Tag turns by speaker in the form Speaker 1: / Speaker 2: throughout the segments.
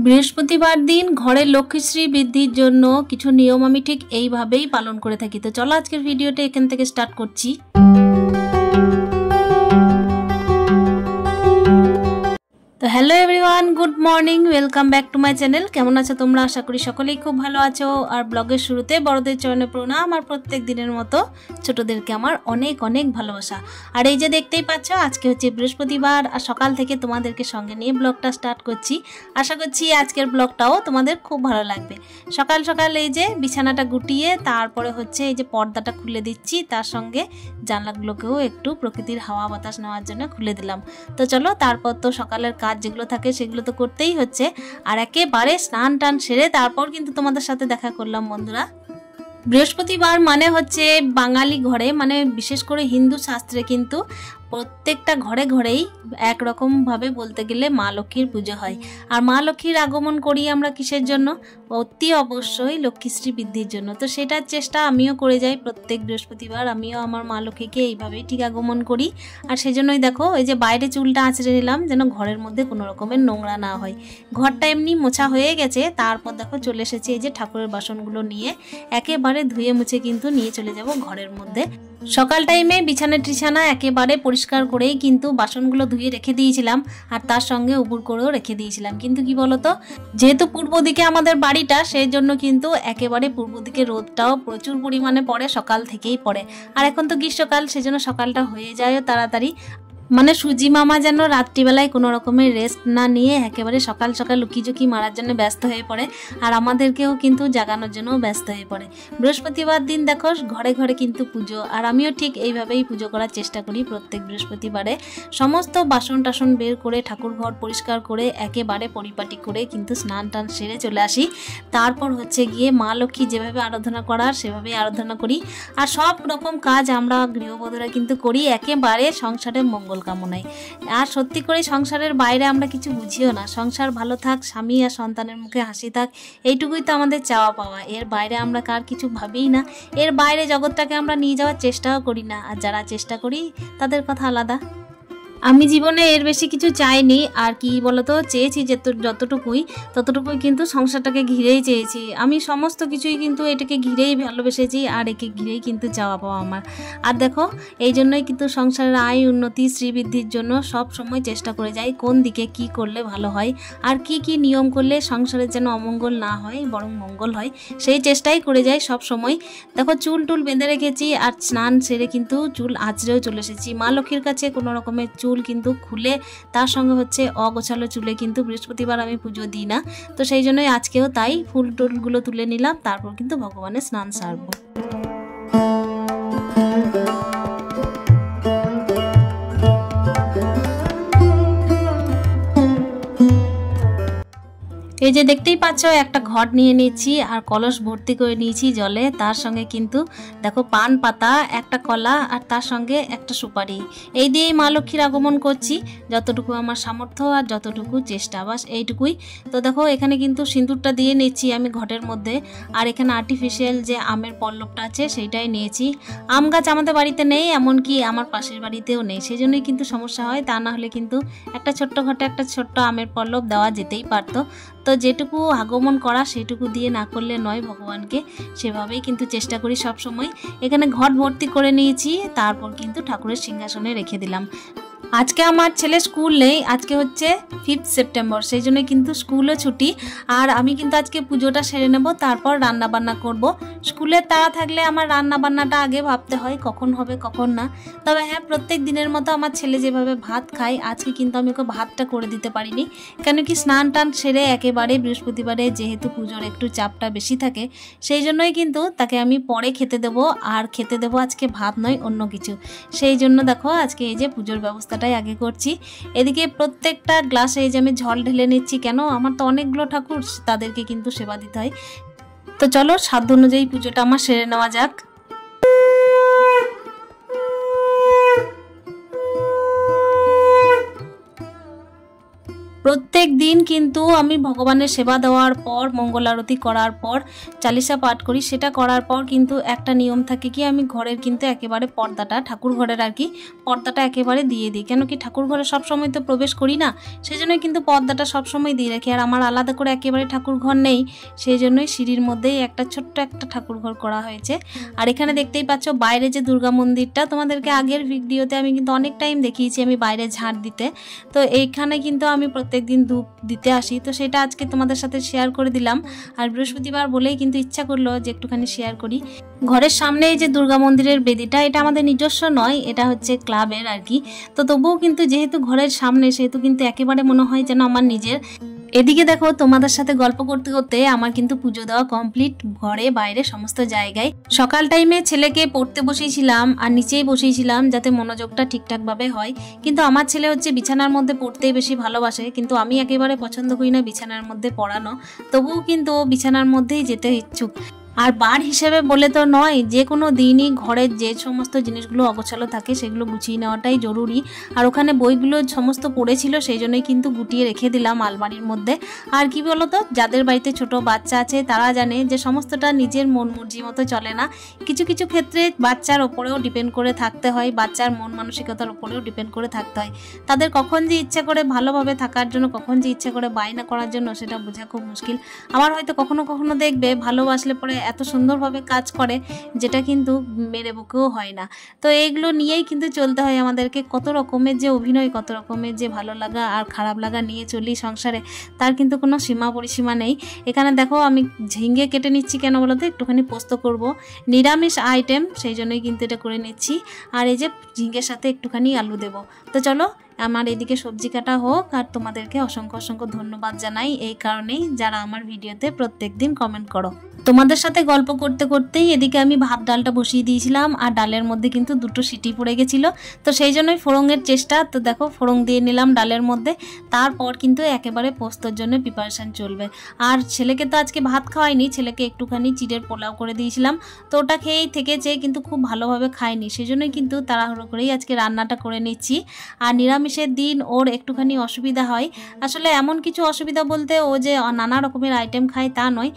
Speaker 1: বৃহস্পতিবার দিন ঘরের লক্ষ্মীশ্রী বৃদ্ধির জন্য কিছু নিয়ম আমি ঠিক এইভাবেই পালন করে থাকি। তো চলো আজকের ভিডিওটা এখান থেকে স্টার্ট করছি। তো hello everyone, good morning, welcome back to my channel. কেমন আছো তোমরা? আশা করি সকলেই খুব ভালো আছো। আর ব্লগের শুরুতে বড়দের চরণে প্রণাম, আর প্রত্যেক দিনের মতো ছোটদেরকে আমার অনেক অনেক ভালোবাসা। আর এই যে দেখতেই পাচ্ছ, আজকে হচ্ছে বৃহস্পতিবার, আর সকাল থেকে তোমাদেরকে সঙ্গে নিয়ে ব্লগটা স্টার্ট করছি। আশা করছি আজকের ব্লগটাও তোমাদের খুব ভালো লাগবে। সকাল সকাল এই যে বিছানাটা গুটিয়ে তারপরে হচ্ছে এই যে পর্দাটা খুলে দিচ্ছি, তার সঙ্গে জানলাগুলোকেও একটু প্রকৃতির হাওয়া বাতাস নেওয়ার জন্য খুলে দিলাম। তো চলো, তারপর তো সকালের কাজ যেগুলো থাকে সেগুলো তো করতেই হচ্ছে। আর একেবারে স্নান টান সেরে তারপর কিন্তু তোমাদের সাথে দেখা করলাম বন্ধুরা। বৃহস্পতিবার মানে হচ্ছে বাঙালি ঘরে, মানে বিশেষ করে হিন্দু শাস্ত্রে কিন্তু প্রত্যেকটা ঘরে ঘরেই একরকমভাবে বলতে গেলে মা লক্ষ্মীর পুজো হয়। আর মা লক্ষ্মীর আগমন করি আমরা কিসের জন্য? অতি অবশ্যই লক্ষ্মীশ্রী বৃদ্ধির জন্য। তো সেটার চেষ্টা আমিও করে যাই প্রত্যেক বৃহস্পতিবার। আমিও আমার মা লক্ষ্মীকে এইভাবেই ঠিক আগমন করি। আর সেজন্যই দেখো এই যে বাইরে চুলটা আঁচড়ে নিলাম, যেন ঘরের মধ্যে কোনো রকমের নোংরা না হয়। ঘরটা এমনি মোছা হয়ে গেছে, তারপর দেখো চলে এসেছি এই যে ঠাকুরের বাসনগুলো নিয়ে একেবারে ধুয়ে মুছে কিন্তু নিয়ে চলে যাব ঘরের মধ্যে। সকাল টাইমে বিছানা একেবারে পরিষ্কার করেই কিন্তু বাসনগুলো ধুয়ে রেখে দিয়েছিলাম, আর তার সঙ্গে উপুর করেও রেখে দিয়েছিলাম। কিন্তু কি বলতো, যেহেতু পূর্ব দিকে আমাদের বাড়িটা, সেই জন্য কিন্তু একেবারে পূর্ব দিকে রোদটাও প্রচুর পরিমাণে পড়ে, সকাল থেকেই পড়ে। আর এখন তো গ্রীষ্মকাল, সেজন্য সকালটা হয়ে যায় তাড়াতাড়ি। মানে সুজি মামা যেন রাত্রিবেলায় কোনো রকমের রেস্ট না নিয়ে একেবারে সকাল সকাল লুকিঝুঁকি মারার জন্য ব্যস্ত হয়ে পড়ে, আর আমাদেরকেও কিন্তু জাগানোর জন্য ব্যস্ত হয়ে পড়ে। বৃহস্পতিবার দিন দেখো ঘরে ঘরে কিন্তু পুজো, আর আমিও ঠিক এইভাবেই পুজো করার চেষ্টা করি প্রত্যেক বৃহস্পতিবারে। সমস্ত বাসন টাসন বের করে ঠাকুর ঘর পরিষ্কার করে একেবারে পরিপাটি করে কিন্তু স্নান টান সেরে চলে আসি। তারপর হচ্ছে গিয়ে মা লক্ষ্মী যেভাবে আরাধনা করার সেভাবেই আরাধনা করি। আর সব রকম কাজ আমরা গৃহবধূরা কিন্তু করি একেবারে সংসারের মঙ্গল কামনায়। আর সত্যি করে সংসারের বাইরে আমরা কিছু বুঝিও না। সংসার ভালো থাক, স্বামী আর সন্তানের মুখে হাসি থাক, এইটুকুই তো আমাদের চাওয়া পাওয়া। এর বাইরে আমরা কার কিছু ভাবিই না, এর বাইরে জগৎটাকে আমরা নিয়ে যাওয়ার চেষ্টাও করি না। আর যারা চেষ্টা করি তাদের কথা আলাদা। আমি জীবনে এর বেশি কিছু চাইনি। আর কি বলতো, চেয়েছি যে যতটুকুই ততটুকুই কিন্তু সংসারটাকে ঘিরেই চেয়েছি। আমি সমস্ত কিছুই কিন্তু এটাকে ঘিরেই ভালোবেসেছি, আর একে ঘিরেই কিন্তু চাওয়া পাওয়া আমার। আর দেখো এই জন্যই কিন্তু সংসারের আয় উন্নতি শ্রীবৃদ্ধির জন্য সব সময় চেষ্টা করে যাই কোন দিকে কি করলে ভালো হয়, আর কি কি নিয়ম করলে সংসারের যেন অমঙ্গল না হয় বরং মঙ্গল হয়, সেই চেষ্টাই করে যাই সব সময়। দেখো চুল টুল বেঁধে রেখেছি, আর স্নান সেরে কিন্তু চুল আঁচড়েও চলে এসেছি। মা লক্ষ্মীর কাছে কোনো রকমের চুল কিন্তু খুলে, তার সঙ্গে হচ্ছে অগোছালো চুলে কিন্তু বৃহস্পতিবার আমি পুজো দিই না। তো সেই জন্যই আজকেও তাই ফুল টুলগুলো তুলে নিলাম, তারপর কিন্তু ভগবানের স্নান সারবো। এই যে দেখতেই পাচ্ছ একটা ঘট নিয়ে নিয়েছি, আর কলস ভর্তি করে নিয়েছি জলে। তার সঙ্গে কিন্তু দেখো পান পাতা, একটা কলা, আর তার সঙ্গে একটা সুপারি। এই দিয়েই মা লক্ষ্মীর আগমন করছি, যতটুকু আমার সামর্থ্য আর যতটুকু চেষ্টা, বাস এইটুকুই। তো দেখো এখানে কিন্তু সিঁদুরটা দিয়ে নিচ্ছি আমি ঘটের মধ্যে। আর এখানে আর্টিফিশিয়াল যে আমের পল্লবটা আছে সেইটাই নিয়েছি। আম গাছ আমাদের বাড়িতে নেই, এমনকি আমার পাশের বাড়িতেও নেই, সেই জন্যই কিন্তু সমস্যা হয়। তা না হলে কিন্তু একটা ছোট্ট ঘটে একটা ছোট্ট আমের পল্লব দেওয়া যেতেই পারতো। তো যেটুকু আগমন করা সেটুকু দিয়ে না করলে নয় ভগবানকে, সেভাবেই কিন্তু চেষ্টা করি সব সময়। এখানে ঘট ভর্তি করে নিয়েছি, তারপর কিন্তু ঠাকুরের সিংহাসনে রেখে দিলাম। আজকে আমার ছেলে স্কুল নেই, আজকে হচ্ছে 5 সেপ্টেম্বর, সেই জন্য কিন্তু স্কুলও ছুটি। আর আমি কিন্তু আজকে পুজোটা সেরে নেব, তারপর রান্না বান্না করব। স্কুলের তাড়া থাকলে আমার রান্না বান্নাটা আগে ভাবতে হয় কখন হবে কখন না। তবে হ্যাঁ, প্রত্যেক দিনের মতো আমার ছেলে যেভাবে ভাত খায়, আজকে কিন্তু আমি ওকে ভাতটা করে দিতে পারিনি। কেন কি স্নান টান সেরে একেবারে বৃহস্পতিবারে যেহেতু পুজোর একটু চাপটা বেশি থাকে, সেই জন্যই কিন্তু তাকে আমি পরে খেতে দেবো। আর খেতে দেবো আজকে ভাত নয় অন্য কিছু। সেই জন্য দেখো আজকে এই যে পুজোর ব্যবস্থাটাই আগে করছি। এদিকে প্রত্যেকটা গ্লাসে এই যে আমি জল ঢেলে নিচ্ছি, কেন আমার তো অনেকগুলো ঠাকুর, তাদেরকে কিন্তু সেবা দিতে হয়। তো চলো সাধ্য অনুযায়ী পুজোটা আমার সেরে নেওয়া যাক। প্রত্যেক দিন কিন্তু আমি ভগবানের সেবা দেওয়ার পর, মঙ্গল আরতি করার পর, চালিসা পাঠ করি। সেটা করার পর কিন্তু একটা নিয়ম থাকে কি, আমি ঘরের কিন্তু একেবারে পর্দাটা, ঠাকুর ঘরের আর কি পর্দাটা একেবারে দিয়ে দিই। কেন কি ঠাকুর ঘরে সবসময় তো প্রবেশ করি না, সেই জন্যই কিন্তু পর্দাটা সবসময় দিয়ে রাখি। আর আমার আলাদা করে একেবারে ঠাকুর ঘর নেই, সেই জন্যই সিঁড়ির মধ্যেই একটা ছোট্ট একটা ঠাকুর ঘর করা হয়েছে। আর এখানে দেখতেই পাচ্ছ বাইরে যে দুর্গা মন্দিরটা, তোমাদেরকে আগের ভিডিওতে আমি কিন্তু অনেক টাইম দেখিয়েছি আমি বাইরে ঝাড় দিতে। তো এইখানে কিন্তু আমি প্রত্যেকদিন ধূপ দিতে আসি, তো সেটা আজকে তোমাদের সাথে শেয়ার করে দিলাম। আর বৃহস্পতিবার বলেই কিন্তু ইচ্ছা করলো যে একটুখানি শেয়ার করি। ঘরের সামনে এই যে দুর্গা মন্দিরের বেদিটা, এটা আমাদের নিজস্ব নয়, এটা হচ্ছে ক্লাবের আর কি। তো তবুও কিন্তু যেহেতু ঘরের সামনে, সেহেতু কিন্তু একেবারে মনে হয় যেন আমার নিজের। এদিকে দেখো তোমাদের সাথে গল্প করতে করতে আমার কিন্তু পুজো দেওয়া কমপ্লিট, ঘরে বাইরে সমস্ত জায়গায়। সকাল টাইমে ছেলেকে পড়তে বসিয়েছিলাম আর নিচেই বসিয়েছিলাম যাতে মনোযোগটা ঠিকঠাক ভাবে হয়। কিন্তু আমার ছেলে হচ্ছে বিছানার মধ্যে পড়তেই বেশি ভালোবাসে, কিন্তু আমি একেবারে পছন্দ করি না বিছানার মধ্যে পড়ানো। তবুও কিন্তু ও বিছানার মধ্যেই যেতে ইচ্ছুক। আর বার হিসেবে বলে তো নয়, যে কোনো দিনই ঘরের যে সমস্ত জিনিসগুলো অগোছালো থাকে সেগুলো গুছিয়ে নেওয়াটাই জরুরি। আর ওখানে বইগুলো সমস্ত পড়েছিল, সেই জন্যই কিন্তু গুটিয়ে রেখে দিলাম আলমারির মধ্যে। আর কি বলতো, যাদের বাড়িতে ছোট বাচ্চা আছে তারা জানে যে সমস্তটা নিজের মন মর্জি মতো চলে না। কিছু কিছু ক্ষেত্রে বাচ্চার ওপরেও ডিপেন্ড করে থাকতে হয়, বাচ্চার মন মানসিকতার ওপরেও ডিপেন্ড করে থাকতে হয়। তাদের কখন যে ইচ্ছা করে ভালোভাবে থাকার জন্য, কখন যে ইচ্ছা করে বায়না করার জন্য, সেটা বোঝা খুব মুশকিল। আমার হয়তো কখনো কখনো দেখবে ভালোবাসলে পরে এত সুন্দরভাবে কাজ করে, যেটা কিন্তু মেরে বকেও হয় না। তো এইগুলো নিয়েই কিন্তু চলতে হয় আমাদেরকে। কত রকমের যে অভিনয়, কত রকমের যে ভালো লাগা আর খারাপ লাগা নিয়ে চলি সংসারে, তার কিন্তু কোনো সীমা পরিসীমা নেই। এখানে দেখো আমি ঝিঙ্গে কেটে নিচ্ছি, কেন বলো তো, একটুখানি পোস্ত করব, নিরামিষ আইটেম, সেই জন্যই কিন্তু এটা করে নিচ্ছি। আর এই যে ঝিঙ্গের সাথে একটুখানি আলু দেব। তো চলো আমার এদিকে সবজি কাটা হোক। আর তোমাদেরকে অসংখ্য অসংখ্য ধন্যবাদ জানাই এই কারণেই, যারা আমার ভিডিওতে প্রত্যেক দিন কমেন্ট করো। তোমাদের সাথে গল্প করতে করতেই এদিকে আমি ভাত ডালটা বসিয়ে দিয়েছিলাম, আর ডালের মধ্যে কিন্তু দুটো সিটি পড়ে গেছিল, তো সেই জন্যই ফোড়নের চেষ্টা। তো দেখো ফোড়ন দিয়ে নিলাম ডালের মধ্যে, তারপর কিন্তু একেবারে পোস্তর জন্য প্রিপারেশান চলবে। আর ছেলেকে তো আজকে ভাত খাওয়াইনি, ছেলেকে একটুখানি চিড়ের পোলাও করে দিয়েছিলাম, তো ওটা খেয়েই থেকেছে, কিন্তু খুব ভালোভাবে খায়নি, সেই জন্যই কিন্তু তাড়াহুড়ো করেই আজকে রান্নাটা করে নিচ্ছি। আর নিরামিষের দিন ওর একটুখানি অসুবিধা হয়, আসলে এমন কিছু অসুবিধা বলতে ও যে নানা রকমের আইটেম খায় তা নয়।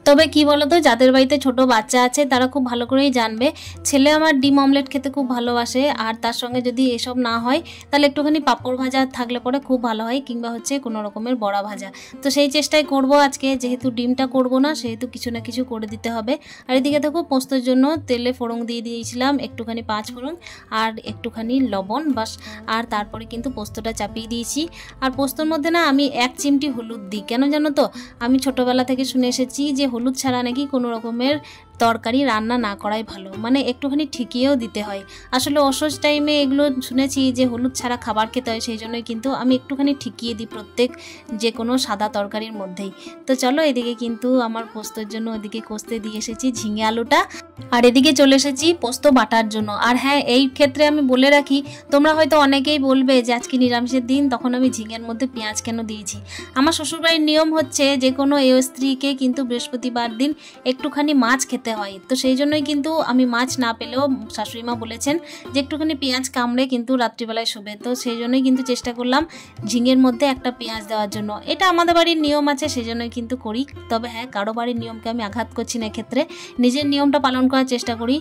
Speaker 1: তবে কি বলতো, যাদের বাড়িতে ছোট বাচ্চা আছে তারা খুব ভালো করেই জানবে, ছেলে আমার ডিম অমলেট খেতে খুব ভালোবাসে, আর তার সঙ্গে যদি এসব না হয় তাহলে একটুখানি পাঁপড় ভাজা থাকলে পরে খুব ভালো হয়, কিংবা হচ্ছে কোনো রকমের বড়া ভাজা। তো সেই চেষ্টাই করব আজকে, যেহেতু ডিমটা করব না সেহেতু কিছু না কিছু করে দিতে হবে। আর এদিকে দেখো পোস্তর জন্য তেলে ফোড়ন দিয়ে দিয়েছিলাম, একটুখানি 5 ফোড়ন আর একটুখানি লবণ বাস। আর তারপরে কিন্তু পোস্তটা চাপিয়ে দিয়েছি। আর পোস্তর মধ্যে না আমি 1 চিমটি হলুদ দিই, কেন জানো তো, আমি ছোটোবেলা থেকে শুনে এসেছি যে হলুদ ছাড়া নাকি কোনো রকমের তরকারি রান্না না করাই ভালো, মানে একটুখানি ঠিকিয়েও দিতে হয়। আসলে অসহ্য টাইমে এগুলো শুনেছি যে হলুদ ছাড়া খাবার খেতে হয়, সেই জন্যই কিন্তু আমি একটুখানি ঠিকিয়ে দিই প্রত্যেক যে কোনো সাদা তরকারির মধ্যেই। তো চলো এদিকে কিন্তু আমার পোস্তর জন্য ওদিকে কষতে দিয়ে এসেছি ঝিঙে আলুটা, আর এদিকে চলে এসেছি পোস্ত বাটার জন্য। আর হ্যাঁ, এই ক্ষেত্রে আমি বলে রাখি, তোমরা হয়তো অনেকেই বলবে যে আজকে নিরামিষের দিন, তখন আমি ঝিঙের মধ্যে পেঁয়াজ কেন দিয়েছি। আমার শ্বশুরবাড়ির নিয়ম হচ্ছে যে কোনো স্ত্রীকে কিন্তু বৃহস্পতিবার দিন একটুখানি মাছ খেতে হয়, তো সেই জন্যই কিন্তু আমি মাছ না পেলেও শাশুড়িমা বলেছেন যে একটুখানি পেঁয়াজ কামড়ে কিন্তু রাত্রিবেলায় শোবে, তো সেই জন্যই কিন্তু চেষ্টা করলাম ঝিঙের মধ্যে একটা পেঁয়াজ দেওয়ার জন্য। এটা আমাদের বাড়ির নিয়ম আছে, সেই জন্যই কিন্তু করি। তবে হ্যাঁ, কারো বাড়ির নিয়মকে আমি আঘাত করছি না, এক্ষেত্রে নিজের নিয়মটা পালন করার চেষ্টা করি।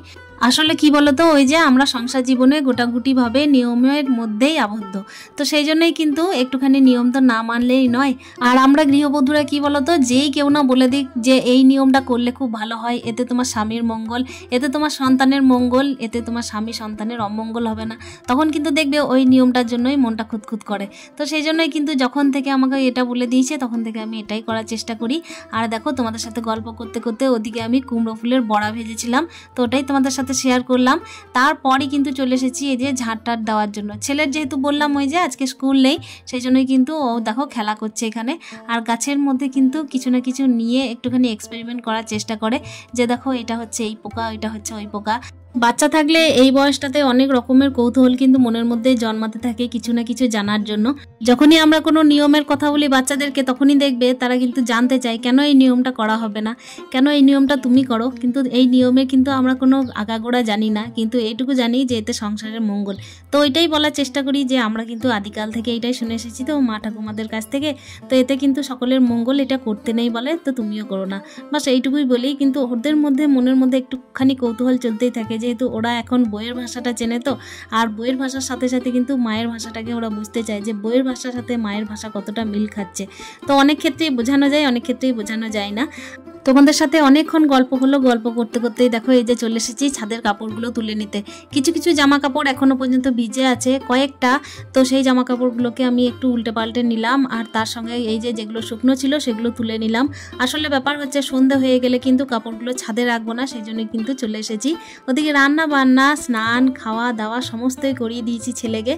Speaker 1: আসলে কি বলতো, ওই যে আমরা সংসার জীবনে গোটাগুটিভাবে নিয়মের মধ্যেই আবদ্ধ, তো সেই জন্যই কিন্তু একটুখানি নিয়ম তো না মানলেই নয়। আর আমরা গৃহবধূরা কি বলতো, যেই কেউ না বলে দিক যে এই নিয়মটা করলে খুব ভালো হয়, এতে তোমার স্বামীর মঙ্গল, এতে তোমার সন্তানের মঙ্গল, এতে তোমার স্বামী সন্তানের অমঙ্গল হবে না, তখন কিন্তু দেখবে ওই নিয়মটার জন্যই মনটা খুঁতখুত করে। তো সেই জন্যই কিন্তু যখন থেকে আমাকে এটা বলে দিয়েছে, তখন থেকে আমি এটাই করার চেষ্টা করি। আর দেখো তোমাদের সাথে গল্প করতে করতে ওদিকে আমি কুমড়ো ফুলের বড়া ভেজেছিলাম, তো ওটাই তোমাদের সাথে শেয়ার করলাম। তারপরই কিন্তু চলে এসেছি এই যে ঝাঁটটার দেওয়ার জন্য। ছেলের যেহেতু বললাম ওই যে আজকে স্কুল নেই, সেই জন্যই কিন্তু ও দেখো খেলা করছে এখানে, আর গাছের মধ্যে কিন্তু কিছু না কিছু নিয়ে একটুখানি এক্সপেরিমেন্ট করার চেষ্টা করে, যে দেখো এটা হচ্ছে এই পোকা, এটা হচ্ছে ওই পোকা। বাচ্চা থাকলে এই বয়সটাতে অনেক রকমের কৌতূহল কিন্তু মনের মধ্যে জন্মাতে থাকে কিছু না কিছু জানার জন্য। যখনই আমরা কোনো নিয়মের কথা বলি বাচ্চাদেরকে, তখনই দেখবে তারা কিন্তু জানতে চায় কেন এই নিয়মটা করা হবে না, কেন এই নিয়মটা তুমি করো। কিন্তু এই নিয়মে কিন্তু আমরা কোনো আগাগোড়া জানি না, কিন্তু এইটুকু জানি যে এতে সংসারের মঙ্গল। তো এটাই বলার চেষ্টা করি যে আমরা কিন্তু আদিকাল থেকে এটাই শুনে এসেছি তো মা ঠাকুমাদের কাছ থেকে, তো এতে কিন্তু সকলের মঙ্গল, এটা করতে নেই বলে, তো তুমিও করো না, বাস এইটুকুই বলি। কিন্তু ওদের মধ্যে মনের মধ্যে একটুখানি কৌতূহল চলতেই থাকে, যেহেতু ওরা এখন বইয়ের ভাষাটা চেনে, তো আর বইয়ের ভাষার সাথে সাথে কিন্তু মায়ের ভাষাটাকে ওরা বুঝতে চায় যে বইয়ের ভাষার সাথে মায়ের ভাষা কতটা মিল খাচ্ছে। তো অনেক ক্ষেত্রেই বোঝানো যায়, অনেক ক্ষেত্রেই বোঝানো যায় না। তোমাদের সাথে অনেকক্ষণ গল্প হলো, গল্প করতে করতেই দেখো এই যে চলে এসেছি ছাদের কাপড়গুলো তুলে নিতে। কিছু কিছু জামা কাপড় এখনো পর্যন্ত ভিজে আছে কয়েকটা, তো সেই জামা কাপড়গুলোকে আমি একটু উল্টে পাল্টে নিলাম, আর তার সঙ্গে এই যে যেগুলো শুকনো ছিল সেগুলো তুলে নিলাম। আসলে ব্যাপার হচ্ছে সন্ধ্যা হয়ে গেলে কিন্তু কাপড়গুলো ছাদে রাখবো না, সেই জন্যই কিন্তু চলে এসেছি। ওদিকে রান্না বান্না, স্নান, খাওয়া দাওয়া সমস্তই করিয়ে দিয়েছি ছেলেকে।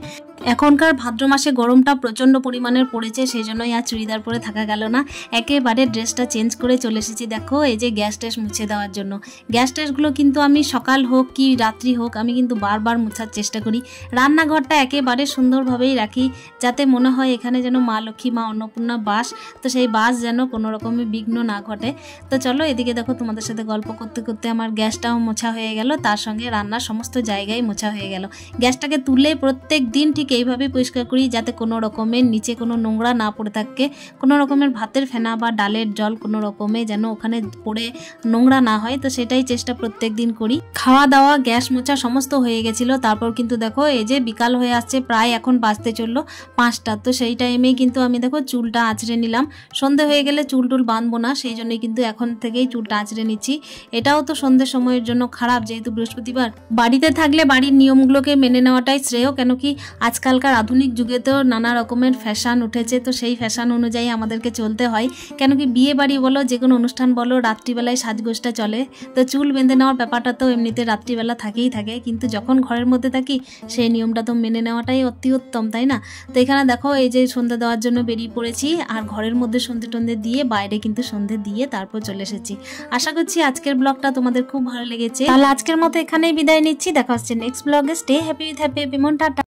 Speaker 1: এখনকার ভাদ্র মাসে গরমটা প্রচণ্ড পরিমাণের পড়েছে, সেই জন্যই আর চুড়িদার পরে থাকা গেল না, একেবারে ড্রেসটা চেঞ্জ করে চলে এসেছি। দেখো এই যে গ্যাস ট্যাস মুছে দেওয়ার জন্য, গ্যাস ট্যাসগুলো কিন্তু আমি সকাল হোক কি রাত্রি হোক আমি কিন্তু বারবার মুছার চেষ্টা করি। রান্নাঘরটা একেবারে সুন্দরভাবেই রাখি, যাতে মনে হয় এখানে যেন মা লক্ষ্মী, মা অন্নপূর্ণা বাস, তো সেই বাস যেন কোনো রকমের বিঘ্ন না ঘটে। তো চলো এদিকে দেখো তোমাদের সাথে গল্প করতে করতে আমার গ্যাসটাও মোছা হয়ে গেল, তার সঙ্গে রান্নার সমস্ত জায়গায় মোছা হয়ে গেল। গ্যাসটাকে তুলে প্রত্যেক দিন ঠিক এইভাবে পরিষ্কার করি, যাতে কোনো রকমের নিচে কোনো নোংরা না পড়ে থাকে, কোনো রকমের ভাতের ফেনা বা ডালের জল কোনো রকমে যেন ওখানে পড়ে নোংরা না হয়, তো সেটাই চেষ্টা প্রত্যেক দিন করি। খাওয়া দাওয়া, গ্যাস মোছা সমস্ত হয়ে গেছিল। তারপর কিন্তু দেখো এই যে বিকাল হয়ে আসছে, প্রায় এখন বাজতে চললো 5টা, তো সেই টাইমেই কিন্তু আমি দেখো চুলটা আঁচড়ে নিলাম। সন্ধে হয়ে গেলে চুল টুল বাঁধবো না, সেই জন্যই কিন্তু এখন থেকেই চুলটা আঁচড়ে নিচ্ছি। এটাও তো সন্ধ্যের সময়ের জন্য খারাপ, যেহেতু বৃহস্পতিবার। বাড়িতে থাকলে বাড়ির নিয়মগুলোকে মেনে নেওয়াটাই শ্রেয়, কেন কি আজকালকার আধুনিক যুগে তো নানা রকমের ফ্যাশন উঠেছে, তো সেই ফ্যাশন অনুযায়ী আমাদেরকে চলতে হয়। কেন কি বিয়ে বাড়ি বলো, যে কোনো অনুষ্ঠান বলো, রাত্রিবেলায় সাজগোজটা চলে, তো চুল বেঁধে নেওয়ার ব্যাপারটা তো এমনিতে রাত্রিবেলা থাকেই থাকে, কিন্তু যখন ঘরের মধ্যে থাকি সেই নিয়মটা তো মেনে নেওয়াটাই অতি উত্তম, তাই না? তো এখানে দেখো এই যে সন্ধ্যা দেওয়ার জন্য বেরিয়ে পড়েছি, আর ঘরের মধ্যে সন্ধ্যে টন্ধে দিয়ে বাইরে কিন্তু সন্ধ্যে দিয়ে তারপর চলে এসেছি। আশা করছি আজকের ব্লগটা তোমাদের খুব ভালো লেগেছে। তাহলে আজকের মতো এখানেই বিদায় নিচ্ছি, দেখা হচ্ছে নেক্সট ব্লগে। Stay happy with happy Biman, tata.